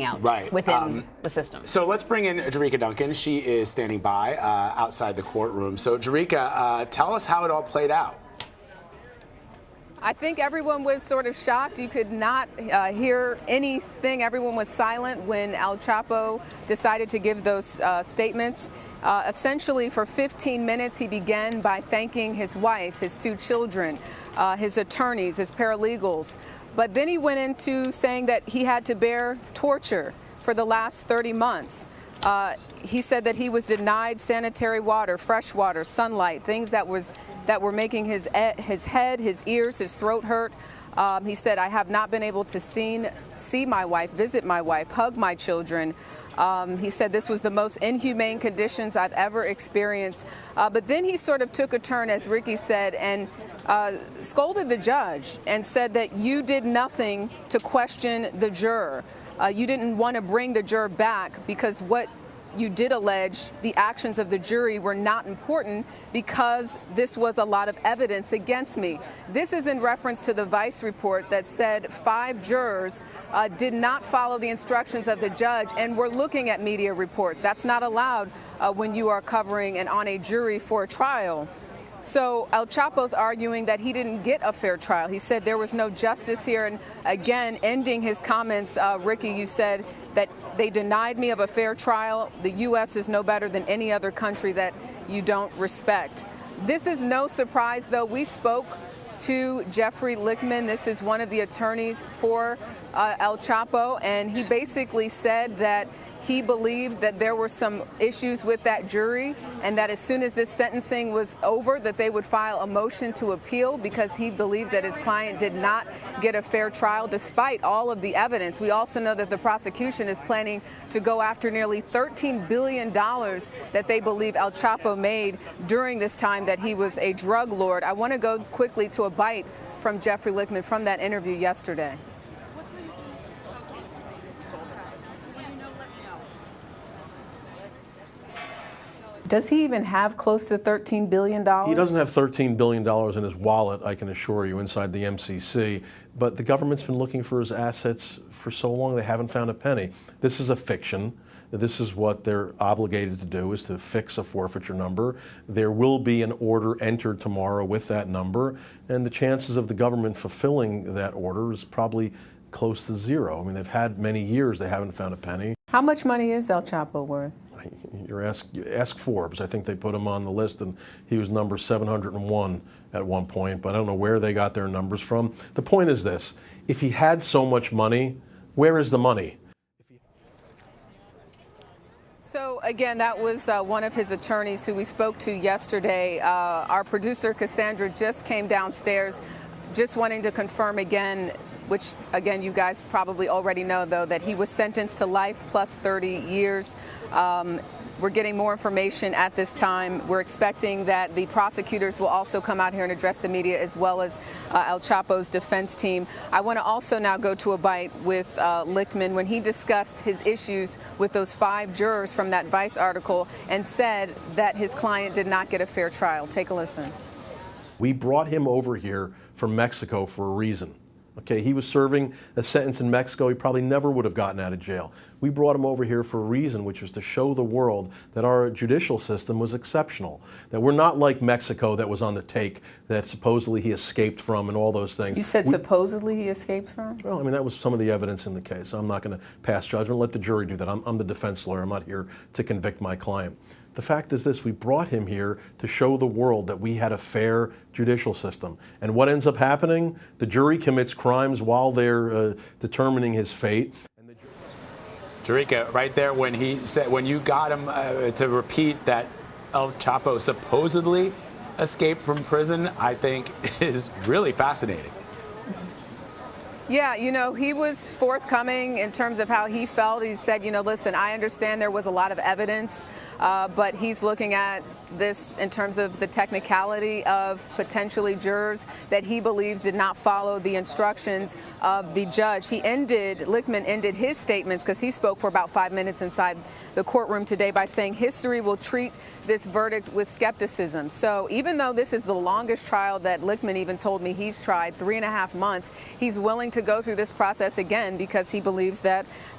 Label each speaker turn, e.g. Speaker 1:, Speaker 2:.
Speaker 1: out
Speaker 2: right.
Speaker 1: within the system.
Speaker 2: So let's bring in Jericka Duncan. She is standing by outside the courtroom. So Jericka, tell us how it all played out.
Speaker 3: I think everyone was sort of shocked. You could not hear anything. Everyone was silent when El Chapo decided to give those statements. Essentially, for 15 minutes, he began by thanking his wife, his 2 children, his attorneys, his paralegals. But then he went into saying that he had to bear torture for the last 30 months. He said that he was denied sanitary water, fresh water, sunlight, things that were making his head, his ears, his throat hurt. He said, I have not been able to see my wife, visit my wife, hug my children. He said this was the most inhumane conditions I've ever experienced. But then he sort of took a turn, as Ricky said, and scolded the judge and said that you did nothing to question the juror. You didn't want to bring the juror back because what you did allege, the actions of the jury were not important because this was a lot of evidence against me. This is in reference to the Vice report that said 5 jurors did not follow the instructions of the judge and were looking at media reports. That's not allowed when you are covering and on a jury for a trial. So El Chapo's arguing that he didn't get a fair trial. He said there was no justice here. And again, ending his comments, Ricky, you said that they denied me of a fair trial. The U.S. is no better than any other country that you don't respect. This is no surprise, though. We spoke to Jeffrey Lichtman. This is one of the attorneys for El Chapo, and he basically said that he believed that there were some issues with that jury and that as soon as this sentencing was over that they would file a motion to appeal because he believes that his client did not get a fair trial despite all of the evidence. We also know that the prosecution is planning to go after nearly $13 billion that they believe El Chapo made during this time that he was a drug lord. I want to go quickly to a bite from Jeffrey Lichtman from that interview yesterday. Does he even have close to $13 billion?
Speaker 4: He doesn't have $13 billion in his wallet, I can assure you, inside the MCC. But the government's been looking for his assets for so long they haven't found a penny. This is a fiction. This is what they're obligated to do, is to fix a forfeiture number. There will be an order entered tomorrow with that number, and the chances of the government fulfilling that order is probably close to 0. I mean, they've had many years they haven't found a penny.
Speaker 3: How much money is El Chapo worth?
Speaker 4: You ask Forbes. I think they put him on the list, and he was number 701 at one point, but I don't know where they got their numbers from. The point is this: if he had so much money, where is the money?
Speaker 3: So again, that was one of his attorneys who we spoke to yesterday. Our producer Cassandra just came downstairs, just wanting to confirm again, which again you guys probably already know, though, that he was sentenced to life plus 30 years. We're getting more information at this time. We're expecting that the prosecutors will also come out here and address the media, as well as El Chapo's defense team. I want to also now go to a bite with Lichtman when he discussed his issues with those 5 jurors from that Vice article and said that his client did not get a fair trial. Take a listen.
Speaker 4: We brought him over here from Mexico for a reason. Okay, he was serving a sentence in Mexico. He probably never would have gotten out of jail. We brought him over here for a reason, which was to show the world that our judicial system was exceptional, that we're not like Mexico that was on the take, that supposedly he escaped from and all those things.
Speaker 3: You said supposedly he escaped from?
Speaker 4: Well, I mean, that was some of the evidence in the case. I'm not going to pass judgment. Let the jury do that. I'm the defense lawyer. I'm not here to convict my client. The fact is this: we brought him here to show the world that we had a fair judicial system. And what ends up happening? The jury commits crimes while they're determining his fate.
Speaker 2: Jericka, right there when he said, when you got him to repeat that El Chapo supposedly escaped from prison, I think is really fascinating.
Speaker 3: Yeah, you know, he was forthcoming in terms of how he felt. He said, you know, listen, I understand there was a lot of evidence, but he's looking at this in terms of the technicality of potentially jurors that he believes did not follow the instructions of the judge. Lichtman ended his statements, because he spoke for about 5 minutes inside the courtroom today, by saying history will treat this verdict with skepticism. So even though this is the longest trial that Lichtman even told me he's tried, 3.5 months, he's willing to go through this process again because he believes that